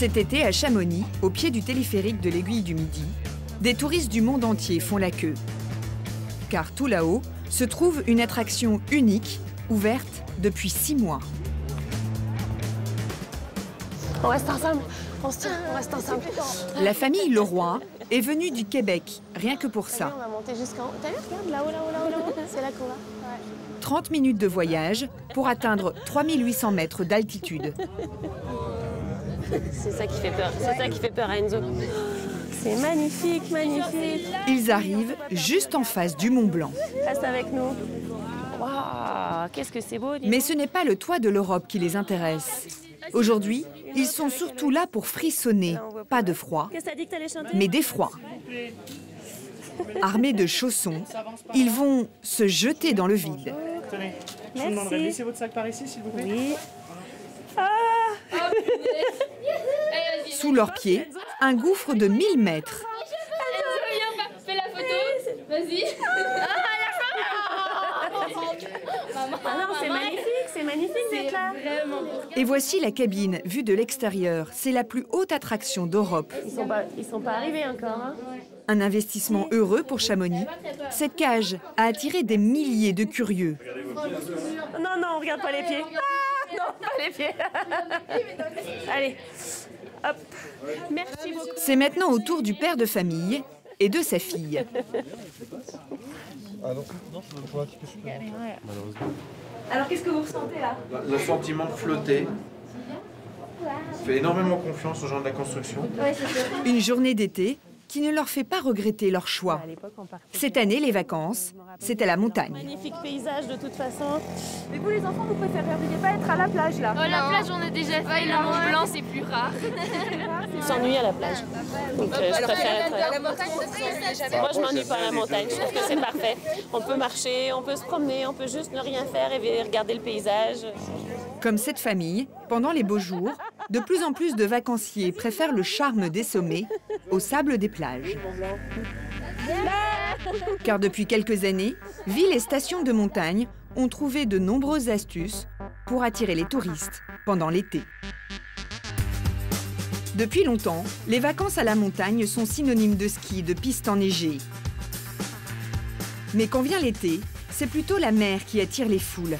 Cet été, à Chamonix, au pied du téléphérique de l'Aiguille du Midi, des touristes du monde entier font la queue. Car tout là-haut se trouve une attraction unique, ouverte depuis 6 mois. On reste ensemble, on se tient, on reste ensemble. La famille Leroy est venue du Québec, rien que pour ça. On va monter jusqu'en haut. T'as vu, regarde, là-haut, c'est là qu'on va. 30 minutes de voyage pour atteindre 3800 mètres d'altitude. C'est ça qui fait peur, c'est ça qui fait peur à Enzo. C'est magnifique, magnifique. Ils arrivent juste en face du Mont Blanc. Reste avec nous. Waouh, qu'est-ce que c'est beau. Mais ce n'est pas le toit de l'Europe qui les intéresse. Aujourd'hui, ils sont surtout là pour frissonner, pas de froid, mais d'effroi. Armés de chaussons, ils vont se jeter dans le vide. Tenez, je vous demanderai de laisser votre sac par ici, s'il vous plaît. Oui. Sous leurs pieds, un gouffre de 1000 mètres. Fais la photo, vas-y. Ah non, c'est magnifique d'être là. Et voici la cabine vue de l'extérieur. C'est la plus haute attraction d'Europe. Ils sont pas arrivés encore. Hein. Un investissement heureux pour Chamonix. Cette cage a attiré des milliers de curieux. Non, non, on regarde pas les pieds. Ah, non, pas les pieds. Allez, hop. Merci beaucoup. C'est maintenant au tour du père de famille et de sa fille. Ah non, ça va un petit peu super. Malheureusement. Alors, qu'est-ce que vous ressentez là? Le sentiment de flotter. Je fais énormément confiance aux gens de la construction. Ouais, c'est sûr. Une journée d'été qui ne leur fait pas regretter leur choix. Cette année, les vacances, c'est à la montagne. Magnifique paysage de toute façon. Mais vous, les enfants, vous préféreriez pas être à la plage là? Oh, la plage, on a déjà fait. Le Mont Blanc, c'est plus rare. Ils s'ennuient à la plage. Donc, je préfère être... La montagne, Moi, je m'ennuie pas à la montagne. Je trouve que c'est parfait. On peut marcher, on peut se promener, on peut juste ne rien faire et regarder le paysage. Comme cette famille, pendant les beaux jours, de plus en plus de vacanciers préfèrent le charme des sommets au sable des plages. Car depuis quelques années, villes et stations de montagne ont trouvé de nombreuses astuces pour attirer les touristes pendant l'été. Depuis longtemps, les vacances à la montagne sont synonymes de ski, de pistes enneigées. Mais quand vient l'été, c'est plutôt la mer qui attire les foules.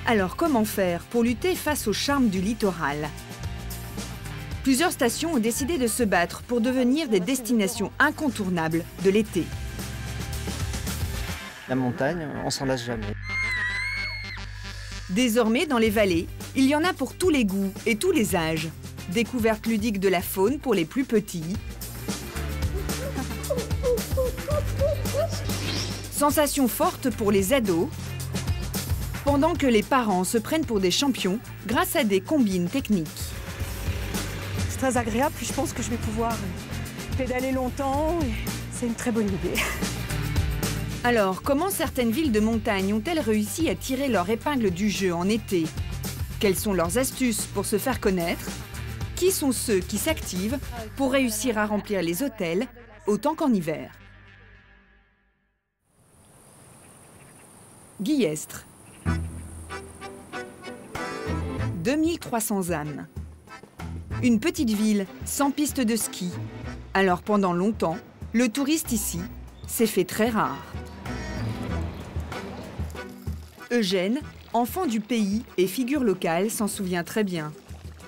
Alors comment faire pour lutter face au charme du littoral? Plusieurs stations ont décidé de se battre pour devenir des destinations incontournables de l'été. La montagne, on s'en lasse jamais. Désormais, dans les vallées, il y en a pour tous les goûts et tous les âges. Découverte ludique de la faune pour les plus petits. Sensations fortes pour les ados. Pendant que les parents se prennent pour des champions grâce à des combines techniques. C'est très agréable, puis je pense que je vais pouvoir pédaler longtemps. C'est une très bonne idée. Alors, comment certaines villes de montagne ont-elles réussi à tirer leur épingle du jeu en été? Quelles sont leurs astuces pour se faire connaître? Qui sont ceux qui s'activent pour réussir à remplir les hôtels autant qu'en hiver? Guillestre. 2300 âmes. Une petite ville sans piste de ski. Alors pendant longtemps, le touriste ici s'est fait très rare. Eugène, enfant du pays et figure locale, s'en souvient très bien.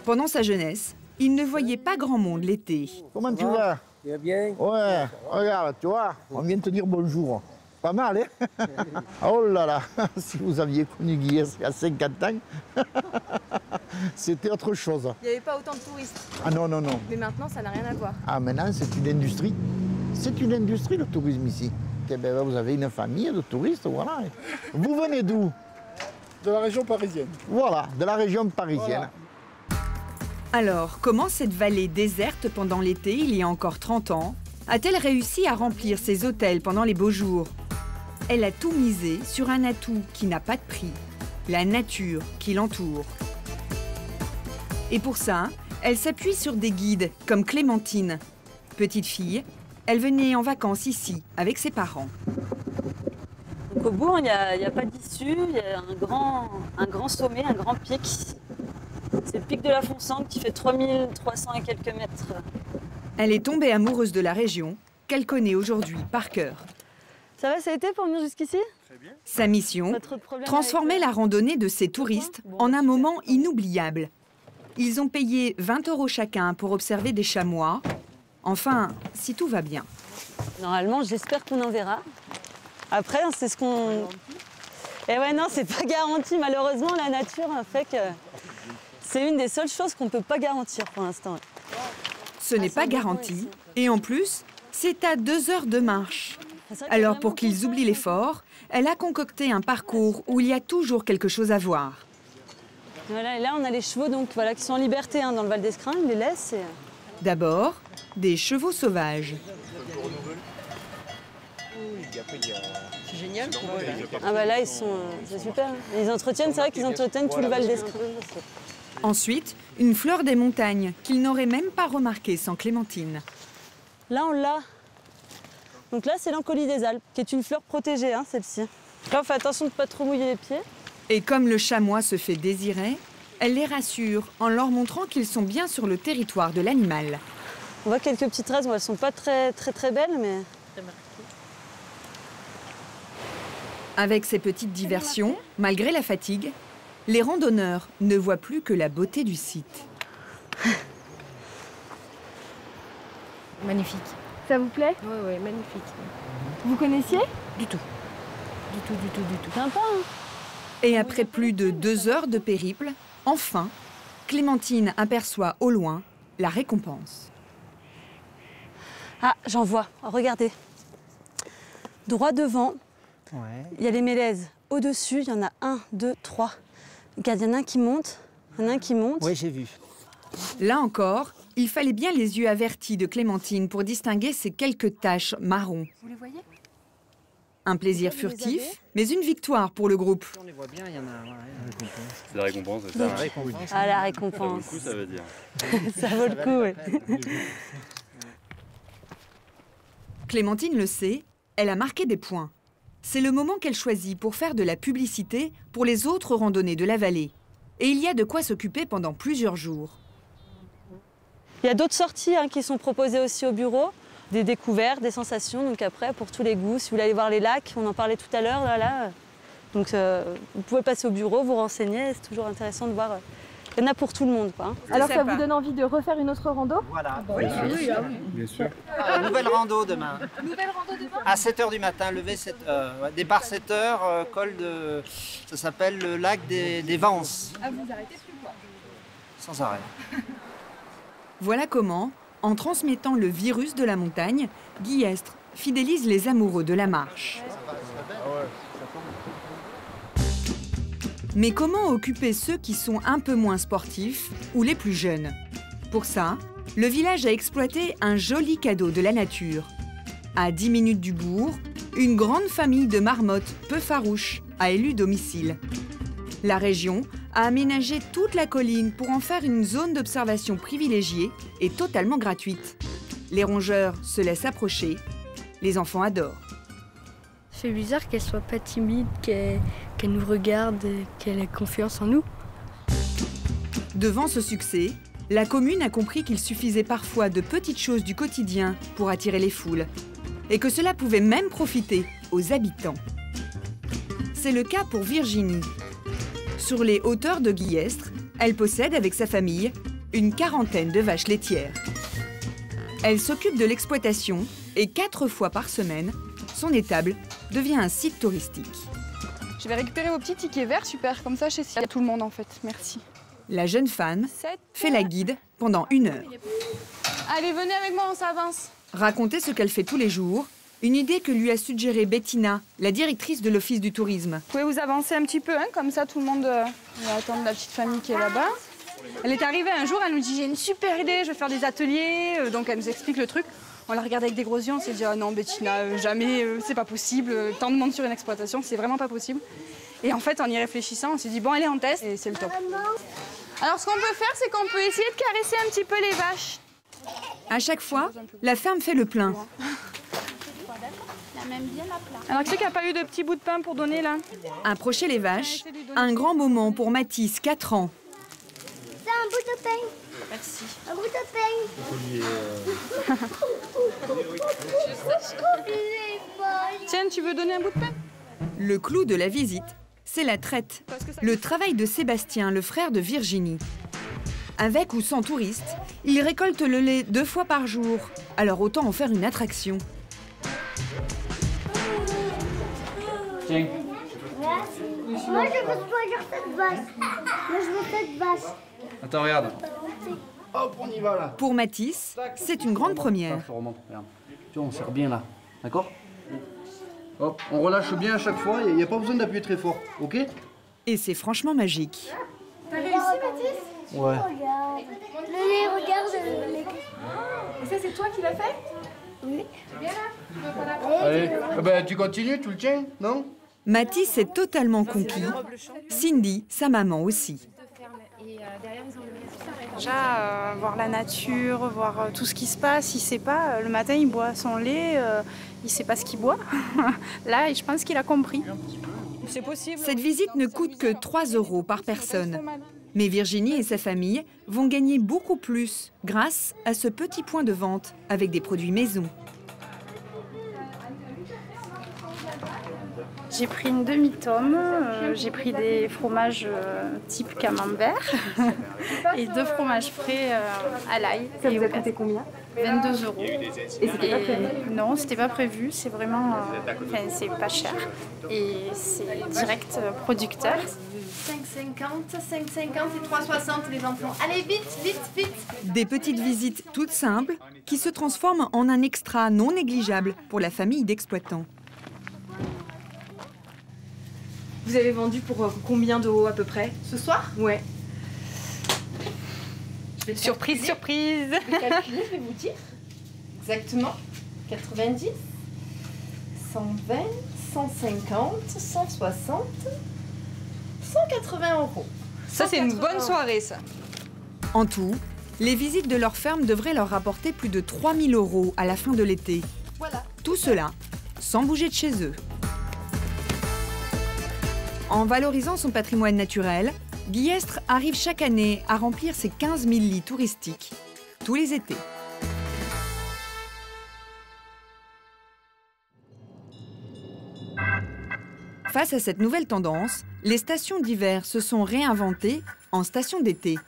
Pendant sa jeunesse, il ne voyait pas grand monde l'été. Comment tu vas? Tu vas bien? Ouais, regarde, tu vois, on vient de te dire bonjour. Pas mal, hein? Oh là là, si vous aviez connu Guillestre il y a 50 ans, c'était autre chose. Il n'y avait pas autant de touristes. Ah non, non, non. Mais maintenant, ça n'a rien à voir. Ah, maintenant, c'est une industrie. C'est une industrie, le tourisme ici. Eh bien, vous avez une famille de touristes, voilà. Vous venez d'où? De la région parisienne. Voilà, de la région parisienne. Voilà. Alors, comment cette vallée déserte pendant l'été, il y a encore 30 ans, a-t-elle réussi à remplir ses hôtels pendant les beaux jours? Elle a tout misé sur un atout qui n'a pas de prix, la nature qui l'entoure. Et pour ça, elle s'appuie sur des guides comme Clémentine. Petite fille, elle venait en vacances ici avec ses parents. Donc au bourg, il n'y a pas d'issue, il y a un grand sommet, un grand pic. C'est le pic de la Fonsangue qui fait 3300 et quelques mètres. Elle est tombée amoureuse de la région, qu'elle connaît aujourd'hui par cœur. Ça va, ça a été pour venir jusqu'ici? Sa mission, transformer la randonnée de ces touristes en un moment inoubliable. Ils ont payé 20 € chacun pour observer des chamois. Enfin, si tout va bien. Normalement, j'espère qu'on en verra. Après, c'est ce qu'on... Et ouais, non, c'est pas garanti. Malheureusement, la nature fait que c'est une des seules choses qu'on peut pas garantir pour l'instant. Ce n'est pas garanti. Et en plus, c'est à 2 heures de marche. Alors, pour qu'ils oublient l'effort, elle a concocté un parcours où il y a toujours quelque chose à voir. Voilà, et là, on a les chevaux donc, voilà, qui sont en liberté dans le Val d'Escrin. Ils les laissent. D'abord, des chevaux sauvages. C'est génial pour eux, là. Ah bah là, ils sont... c'est super. Ils entretiennent, c'est vrai qu'ils entretiennent tout le Val d'Escrin. Ensuite, une fleur des montagnes qu'ils n'auraient même pas remarquée sans Clémentine. Là, on l'a. Donc là, c'est l'encolie des Alpes, qui est une fleur protégée, celle-ci. Là, on fait attention de ne pas trop mouiller les pieds. Et comme le chamois se fait désirer, elle les rassure en leur montrant qu'ils sont bien sur le territoire de l'animal. On voit quelques petites traces, elles ne sont pas très belles, mais... Avec ces petites diversions, malgré la fatigue, les randonneurs ne voient plus que la beauté du site. Magnifique. Ça vous plaît? Oui, magnifique. Vous connaissiez? Du tout. Du tout. Sympa, hein? Et après plus de 2 heures de périple, enfin, Clémentine aperçoit au loin la récompense. Ah, j'en vois. Regardez. Droit devant, il y a les mélèzes. Au-dessus, il y en a 1, 2, 3. Regarde, il y en a un qui monte. Oui, j'ai vu. Là encore, il fallait bien les yeux avertis de Clémentine pour distinguer ces quelques taches marron. Vous les voyez? Un plaisir furtif, mais une victoire pour le groupe. On les voit bien, il y en a. C'est la récompense, c'est ça? La récompense. Ah, la récompense. Ça vaut le coup, ça veut dire. Ça vaut le coup, oui. Clémentine le sait, elle a marqué des points. C'est le moment qu'elle choisit pour faire de la publicité pour les autres randonnées de la vallée. Et il y a de quoi s'occuper pendant plusieurs jours. Il y a d'autres sorties qui sont proposées aussi au bureau. Des découvertes, des sensations, donc après, pour tous les goûts. Si vous voulez aller voir les lacs, on en parlait tout à l'heure, là. Donc vous pouvez passer au bureau, vous renseigner, c'est toujours intéressant de voir. Il y en a pour tout le monde, quoi. Alors ça vous donne envie de refaire une autre rando? Voilà. Bien sûr. Nouvelle rando demain. Nouvelle rando demain? À 7 h du matin, lever 7 h. Départ 7 h, col de... Ça s'appelle le lac des Vances. Ah, vous arrêtez plus, quoi? Sans arrêt. Voilà comment, en transmettant le virus de la montagne, Guillestre fidélise les amoureux de la marche. Mais comment occuper ceux qui sont un peu moins sportifs ou les plus jeunes? Pour ça, le village a exploité un joli cadeau de la nature. À 10 minutes du bourg, une grande famille de marmottes peu farouches a élu domicile. La région a aménagé toute la colline pour en faire une zone d'observation privilégiée et totalement gratuite. Les rongeurs se laissent approcher, les enfants adorent. C'est bizarre qu'elle soit pas timide, qu'elle nous regarde, qu'elle ait confiance en nous. Devant ce succès, la commune a compris qu'il suffisait parfois de petites choses du quotidien pour attirer les foules et que cela pouvait même profiter aux habitants. C'est le cas pour Virginie. Sur les hauteurs de Guillestre, elle possède avec sa famille une quarantaine de vaches laitières. Elle s'occupe de l'exploitation et 4 fois par semaine, son étable devient un site touristique. Je vais récupérer vos petits tickets verts, super, comme ça je sais s'il y a tout le monde en fait, merci. La jeune femme fait la guide pendant 1 heure. Allez, venez avec moi, on s'avance. Raconter ce qu'elle fait tous les jours, une idée que lui a suggérée Bettina, la directrice de l'Office du tourisme. Vous pouvez vous avancer un petit peu, comme ça tout le monde va attendre la petite famille qui est là-bas. Elle est arrivée un jour, elle nous dit j'ai une super idée, je vais faire des ateliers, donc elle nous explique le truc. On la regarde avec des gros yeux, on s'est dit ah non Bettina, jamais, c'est pas possible, tant de monde sur une exploitation, c'est vraiment pas possible. Et en fait en y réfléchissant, on s'est dit bon allez on teste et c'est le top. Alors ce qu'on peut faire, c'est qu'on peut essayer de caresser un petit peu les vaches. À chaque fois, la ferme fait le plein. Alors qui c'est qui n'a pas eu de petits bouts de pain pour donner là? Approcher les vaches, un grand moment pour Mathis, 4 ans. Ça bout de pain. Merci. Un bout de pain. Tiens, tu veux donner un bout de pain? Le clou de la visite, c'est la traite. Le travail de Sébastien, le frère de Virginie. Avec ou sans touristes, il récolte le lait 2 fois par jour. Alors autant en faire une attraction. Tiens. Moi, je veux choisir cette vache. Moi, je veux cette vache. Attends, regarde. Hop, on y va là. Pour Mathis, c'est une grande première. Ça remonte, regarde. Tu vois, on serre bien là. D'accord? Hop, on relâche bien à chaque fois, il n'y a pas besoin d'appuyer très fort, ok? Et c'est franchement magique. T'as réussi, Mathis? Ouais. Regarde. Le lait, regarde le lait. Et ça, c'est toi qui l'as fait? Oui. Allez, ben, tu continues, tu le tiens, non? Mathis est totalement conquis. Cindy, sa maman aussi. Déjà, voir la nature, voir tout ce qui se passe. Il sait pas, le matin, il boit son lait, il sait pas ce qu'il boit. Là, je pense qu'il a compris. C'est possible. Cette visite ne coûte que 3 € par personne. Mais Virginie et sa famille vont gagner beaucoup plus grâce à ce petit point de vente avec des produits maison. J'ai pris une demi-tome, j'ai pris des fromages type camembert et 2 fromages frais à l'ail. Ça vous a coûté combien? 22 €. Et c'était pas prévu? Non, c'était pas prévu, c'est vraiment... c'est pas cher et c'est direct producteur. 5,50, 5,50 et 3,60 les enfants. Allez, vite, vite, vite. Des petites visites toutes simples qui se transforment en un extra non négligeable pour la famille d'exploitants. Vous avez vendu pour combien d'euros à peu près? Ce soir? Ouais. Surprise, surprise. Je vais calculer, je vais vous dire. Exactement. 90, 120, 150, 160, 180 €. Ça, c'est une bonne soirée, ça. En tout, les visites de leur ferme devraient leur rapporter plus de 3 000 € à la fin de l'été. Voilà. Tout cela sans bouger de chez eux. En valorisant son patrimoine naturel, Guillestre arrive chaque année à remplir ses 15 000 lits touristiques, tous les étés. Face à cette nouvelle tendance, les stations d'hiver se sont réinventées en stations d'été.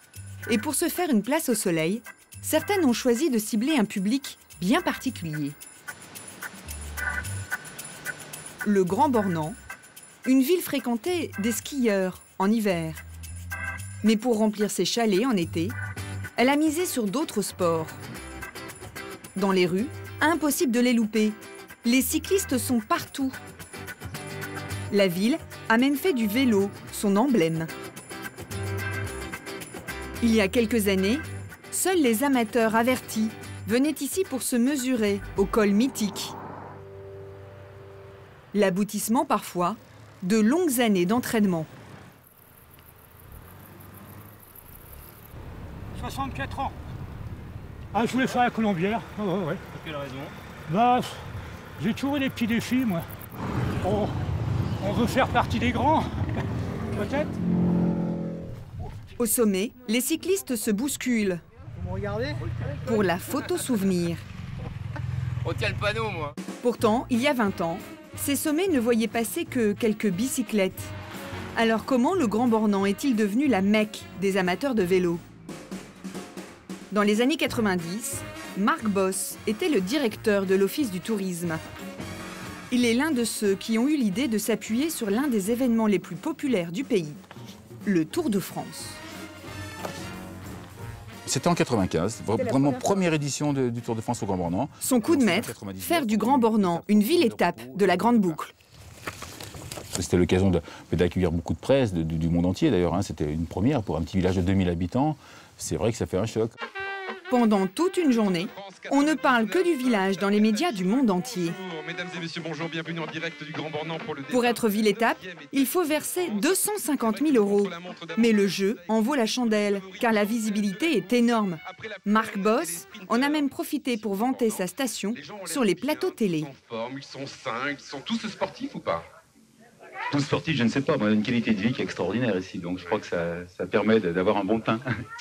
Et pour se faire une place au soleil, certaines ont choisi de cibler un public bien particulier. Le Grand Bornand, une ville fréquentée des skieurs en hiver. Mais pour remplir ses chalets en été, elle a misé sur d'autres sports. Dans les rues, impossible de les louper. Les cyclistes sont partout. La ville a même fait du vélo son emblème. Il y a quelques années, seuls les amateurs avertis venaient ici pour se mesurer au col mythique. L'aboutissement parfois de longues années d'entraînement. 64 ans. Ah, je voulais faire la colombière. Ouais. Pour quelle raison? Bah, j'ai toujours eu des petits défis, moi. On veut faire partie des grands, peut-être. Au sommet, les cyclistes se bousculent. Vous me regardez? Pour la photo souvenir. On tient le panneau, moi. Pourtant, il y a 20 ans, ces sommets ne voyaient passer que quelques bicyclettes. Alors comment le Grand Bornand est-il devenu la Mecque des amateurs de vélo? Dans les années 90, Marc Boss était le directeur de l'Office du tourisme. Il est l'un de ceux qui ont eu l'idée de s'appuyer sur l'un des événements les plus populaires du pays, le Tour de France. C'était en 95, vraiment première édition du Tour de France au Grand Bornand. Son coup de maître, faire du Grand Bornand une ville-étape de la Grande Boucle. C'était l'occasion d'accueillir beaucoup de presse, du monde entier d'ailleurs. Hein. C'était une première pour un petit village de 2000 habitants. C'est vrai que ça fait un choc. Pendant toute une journée, on ne parle que du village dans les médias du monde entier. Mesdames et messieurs, bonjour, bienvenue en direct du Grand Bornand pour le... Pour être ville-étape, il faut verser 250 000 €. Mais le jeu en vaut la chandelle, car la visibilité est énorme. Marc Boss en a même profité pour vanter sa station sur les plateaux télé. Ils sont sains, ils sont tous sportifs ou pas? Tout sportif, je ne sais pas, mais on a une qualité de vie qui est extraordinaire ici, donc je crois que ça permet d'avoir un bon teint.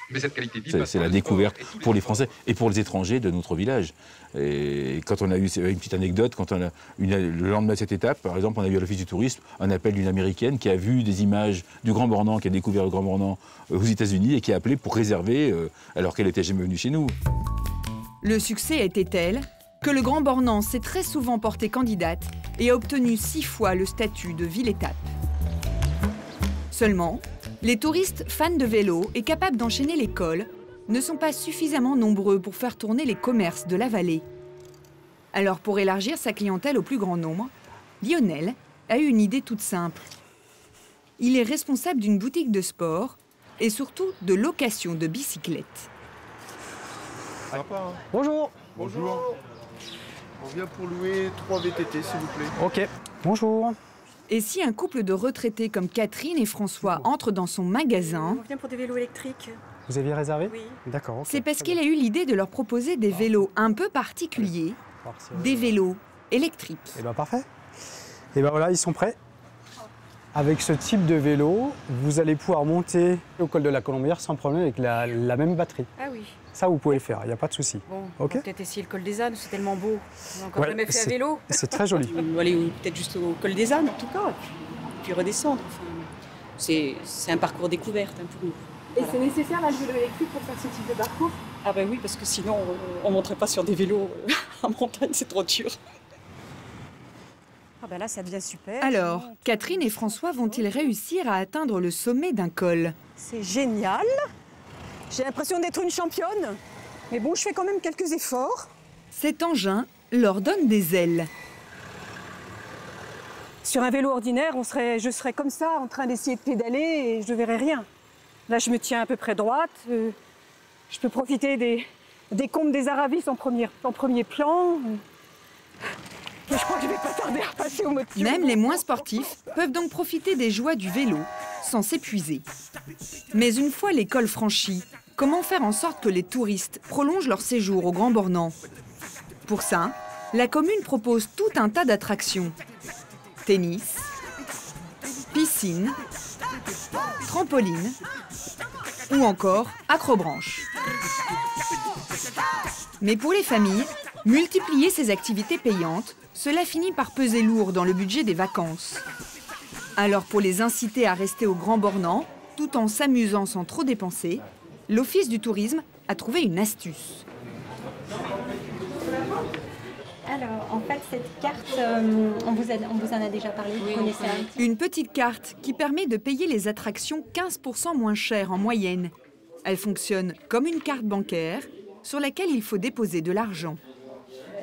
Mais cette qualité de vie... C'est la découverte pour les Français et pour les étrangers de notre village. Et quand on a eu, une petite anecdote, quand on a le lendemain de cette étape, par exemple, on a eu à l'Office du tourisme un appel d'une Américaine qui a vu des images du Grand Bornand, qui a découvert le Grand Bornand aux États-Unis et qui a appelé pour réserver, alors qu'elle n'était jamais venue chez nous. Le succès a été tel que le Grand Bornand s'est très souvent porté candidate et a obtenu 6 fois le statut de ville-étape. Seulement, les touristes fans de vélo et capables d'enchaîner les cols ne sont pas suffisamment nombreux pour faire tourner les commerces de la vallée. Alors pour élargir sa clientèle au plus grand nombre, Lionel a eu une idée toute simple. Il est responsable d'une boutique de sport et surtout de location de bicyclettes. Bonjour. Bonjour. On vient pour louer 3 VTT, s'il vous plaît. Ok. Bonjour. Et si un couple de retraités comme Catherine et François entre dans son magasin, On vient pour des vélos électriques. Vous aviez réservé? Oui. D'accord. Okay. c'est parce qu'il a eu l'idée de leur proposer des vélos un peu particuliers, des vélos électriques. Et bien parfait. Et ben voilà, ils sont prêts. Avec ce type de vélo, vous allez pouvoir monter au col de la Colombière sans problème avec la même batterie. Ah oui. Ça, vous pouvez le faire, il n'y a pas de souci. Bon, ok. on va peut-être essayer le col des ânes, c'est tellement beau. On n'a encore Ouais, jamais fait à vélo. C'est très joli. On va aller peut-être juste au col des ânes, en tout cas, puis redescendre. Enfin, c'est un parcours découverte pour nous. Et c'est nécessaire, là, le vélo électrique pour faire ce type de parcours? Ah ben oui, parce que sinon, on ne monterait pas sur des vélos en montagne, c'est trop dur. Ah ben là, ça devient super. Alors, Catherine et François vont-ils réussir à atteindre le sommet d'un col? C'est génial. J'ai l'impression d'être une championne. Mais bon, je fais quand même quelques efforts. Cet engin leur donne des ailes. Sur un vélo ordinaire, je serais comme ça, en train d'essayer de pédaler et je ne verrais rien. Là, je me tiens à peu près droite. Je peux profiter des combes des Aravis en premier plan. Mais je crois que je ne vais pas tarder à passer au motif. Même les moins sportifs peuvent donc profiter des joies du vélo sans s'épuiser. Mais une fois les cols franchis, comment faire en sorte que les touristes prolongent leur séjour au Grand Bornand? Pour ça, la commune propose tout un tas d'attractions. Tennis, piscine, trampoline ou encore acrobranche. Mais pour les familles, multiplier ces activités payantes, cela finit par peser lourd dans le budget des vacances. Alors pour les inciter à rester au Grand Bornand, tout en s'amusant sans trop dépenser, l'Office du tourisme a trouvé une astuce. Alors, en fait, cette carte, on vous en a déjà parlé, vous connaissez un petit... Une petite carte qui permet de payer les attractions 15% moins cher en moyenne. Elle fonctionne comme une carte bancaire sur laquelle il faut déposer de l'argent.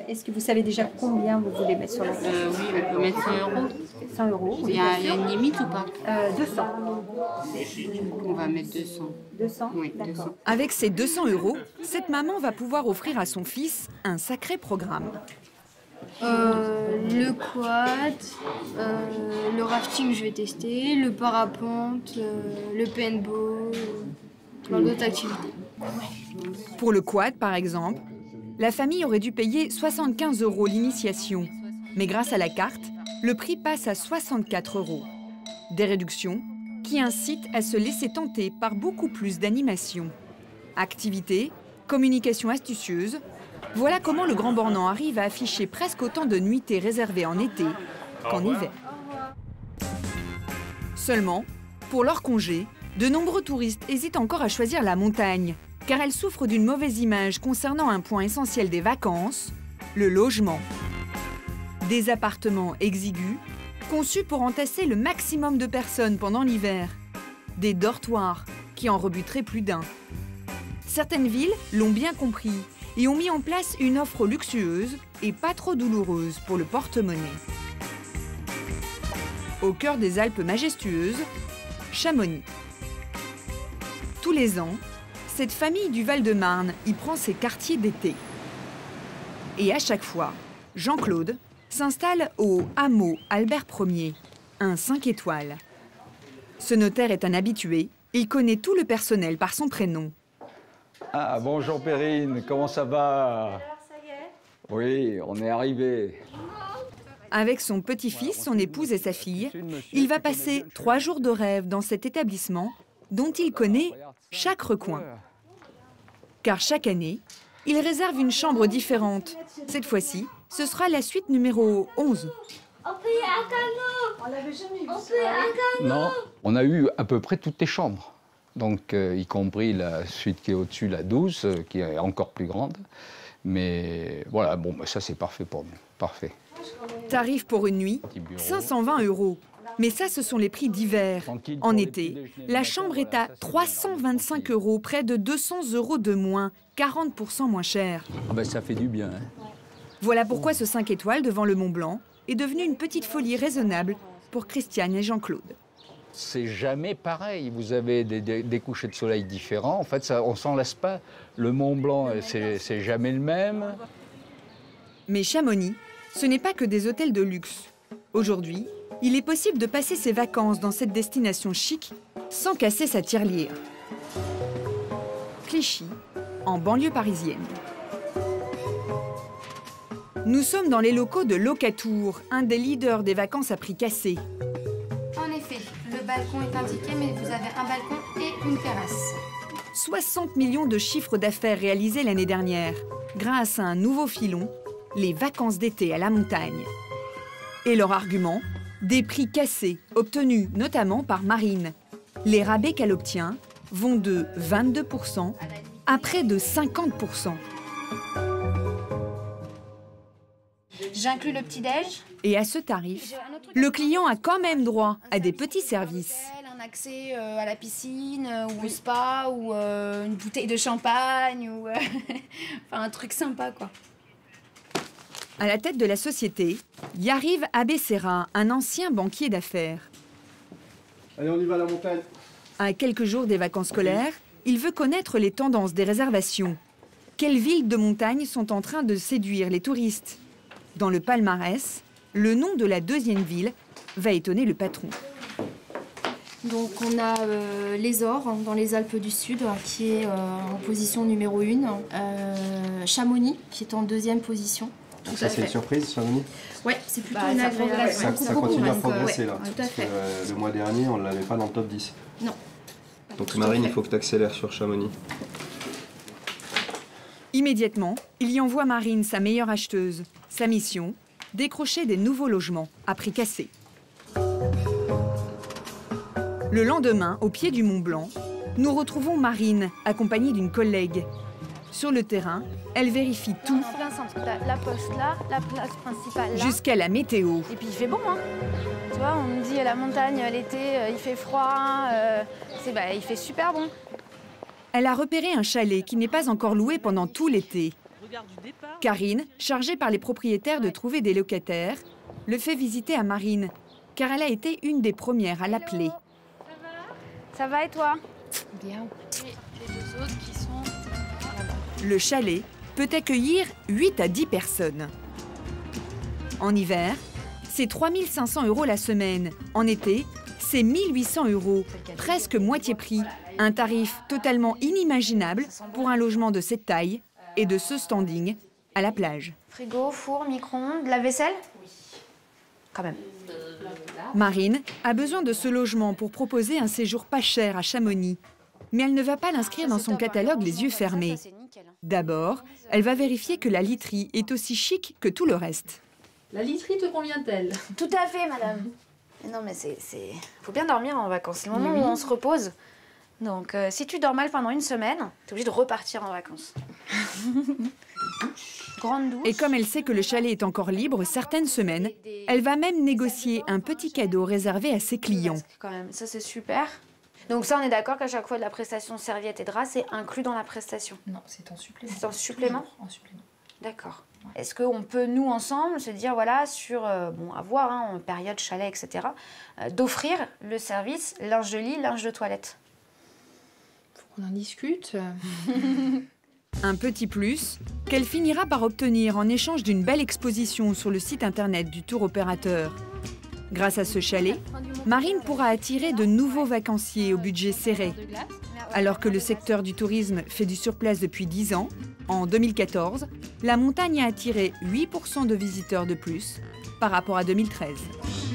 Est-ce que vous savez déjà combien vous voulez mettre sur la carte? Oui, on peut mettre 100 euros. 100 euros, oui. Il y a une limite ou pas? 200. On va mettre 200. 200? Oui, d'accord. 200. Avec ces 200 euros, cette maman va pouvoir offrir à son fils un sacré programme. Le quad, le rafting je vais tester, le parapente, le paintball, plein d'autres activités. Pour le quad, par exemple, la famille aurait dû payer 75 euros l'initiation. Mais grâce à la carte, le prix passe à 64 euros. Des réductions qui incitent à se laisser tenter par beaucoup plus d'animations. Activités, communication astucieuse, voilà comment le Grand Bornand arrive à afficher presque autant de nuitées réservées en été qu'en hiver. Seulement, pour leur congé, de nombreux touristes hésitent encore à choisir la montagne, car elle souffre d'une mauvaise image concernant un point essentiel des vacances, le logement. Des appartements exigus, conçus pour entasser le maximum de personnes pendant l'hiver. Des dortoirs qui en rebuteraient plus d'un. Certaines villes l'ont bien compris et ont mis en place une offre luxueuse et pas trop douloureuse pour le porte-monnaie. Au cœur des Alpes majestueuses, Chamonix. Tous les ans, cette famille du Val-de-Marne y prend ses quartiers d'été. Et à chaque fois, Jean-Claude s'installe au hameau Albert Ier, un 5 étoiles. Ce notaire est un habitué, il connaît tout le personnel par son prénom. Ah, bonjour Perrine, comment ça va? Alors, ça y est? Oui, on est arrivé. Avec son petit-fils, son épouse et sa fille, il va passer 3 jours de rêve dans cet établissement dont il connaît chaque recoin. Car chaque année, il réserve une chambre différente. Cette fois-ci, ce sera la suite numéro 11. On peut y un canot. On l'avait jamais vu. On peut y un canot. Non, on a eu à peu près toutes les chambres. Donc, y compris la suite qui est au-dessus, la 12, qui est encore plus grande. Mais voilà, bon, bah, ça c'est parfait pour nous. Parfait. Tarif pour une nuit, 520 €. Mais ça, ce sont les prix d'hiver. En été, la chambre est à 325 €, près de 200 € de moins, 40% moins cher. Ah ben, ça fait du bien. Hein. Voilà pourquoi ce 5 étoiles devant le Mont Blanc est devenu une petite folie raisonnable pour Christiane et Jean-Claude. C'est jamais pareil. Vous avez des couchers de soleil différents. En fait, ça, on s'en lasse pas. Le Mont Blanc, c'est jamais le même. Mais Chamonix, ce n'est pas que des hôtels de luxe. Aujourd'hui, il est possible de passer ses vacances dans cette destination chic sans casser sa tirelire. Clichy, en banlieue parisienne. Nous sommes dans les locaux de Locatour, un des leaders des vacances à prix cassé. En effet, le balcon est indiqué, mais vous avez un balcon et une terrasse. 60 millions de chiffres d'affaires réalisés l'année dernière, grâce à un nouveau filon, les vacances d'été à la montagne. Et leur argument, des prix cassés, obtenus notamment par Marine. Les rabais qu'elle obtient vont de 22% à près de 50%. J'inclus le petit-déj. Et à ce tarif, le client a quand même droit à des petits services. Un accès à la piscine, ou au spa, ou une bouteille de champagne, ou enfin un truc sympa, quoi. À la tête de la société, Yariv Abessera, un ancien banquier d'affaires. Allez, on y va à la montagne. À quelques jours des vacances scolaires, il veut connaître les tendances des réservations. Quelles villes de montagne sont en train de séduire les touristes? Dans le palmarès, le nom de la deuxième ville va étonner le patron. Donc on a les Ors, dans les Alpes du Sud, qui est en position numéro 1. Chamonix, qui est en deuxième position. Ça, c'est une surprise, Chamonix? Oui, c'est plutôt une agréable. Ça continue à progresser, là. Tout à parce fait. que le mois dernier, on ne l'avait pas dans le top 10. Non. Donc Marine, il faut que tu accélères sur Chamonix. Immédiatement, il y envoie Marine, sa meilleure acheteuse. Sa mission, décrocher des nouveaux logements à prix cassé. Le lendemain, au pied du Mont Blanc, nous retrouvons Marine, accompagnée d'une collègue. Sur le terrain, elle vérifie tout. En plein centre, la poste là, la place principale là. Jusqu'à la météo. Et puis il fait bon, hein. Tu vois, on me dit la montagne l'été, il fait froid, il fait super bon. Elle a repéré un chalet qui n'est pas encore loué pendant tout l'été. Karine, chargée par les propriétaires de trouver des locataires, le fait visiter à Marine, car elle a été une des premières à l'appeler. Ça va et toi? Bien. Et les deux autres qui sont là-bas. Le chalet peut accueillir 8 à 10 personnes. En hiver, c'est 3 500 € la semaine. En été, c'est 1 800 €, presque moitié prix. Un tarif totalement inimaginable pour un logement de cette taille et de ce standing à la plage. Frigo, four, micro-ondes, la vaisselle? Oui. Quand même. Marine a besoin de ce logement pour proposer un séjour pas cher à Chamonix. Mais elle ne va pas l'inscrire dans son catalogue les yeux fermés. D'abord, elle va vérifier que la literie est aussi chic que tout le reste. La literie te convient-elle? Tout à fait, madame. Non, mais faut bien dormir en vacances. C'est le moment où on se repose. Donc, si tu dors mal pendant une semaine, t'es obligé de repartir en vacances. Grande douche. Et comme elle sait que le chalet est encore libre certaines semaines, elle va même négocier un petit cadeau réservé à ses clients. Quand même, ça c'est super. Donc ça, on est d'accord qu'à chaque fois de la prestation serviette et drap, c'est inclus dans la prestation? Non, c'est en supplément. C'est en supplément? En supplément. D'accord. Ouais. Est-ce qu'on peut, nous, ensemble, se dire, voilà, sur, à voir, hein, en période chalet, etc., d'offrir le service linge de lit, linge de toilette? Faut qu'on en discute. Un petit plus qu'elle finira par obtenir en échange d'une belle exposition sur le site internet du tour opérateur. Grâce à ce chalet, Marine pourra attirer de nouveaux vacanciers au budget serré. Alors que le secteur du tourisme fait du surplace depuis 10 ans, en 2014, la montagne a attiré 8% de visiteurs de plus par rapport à 2013.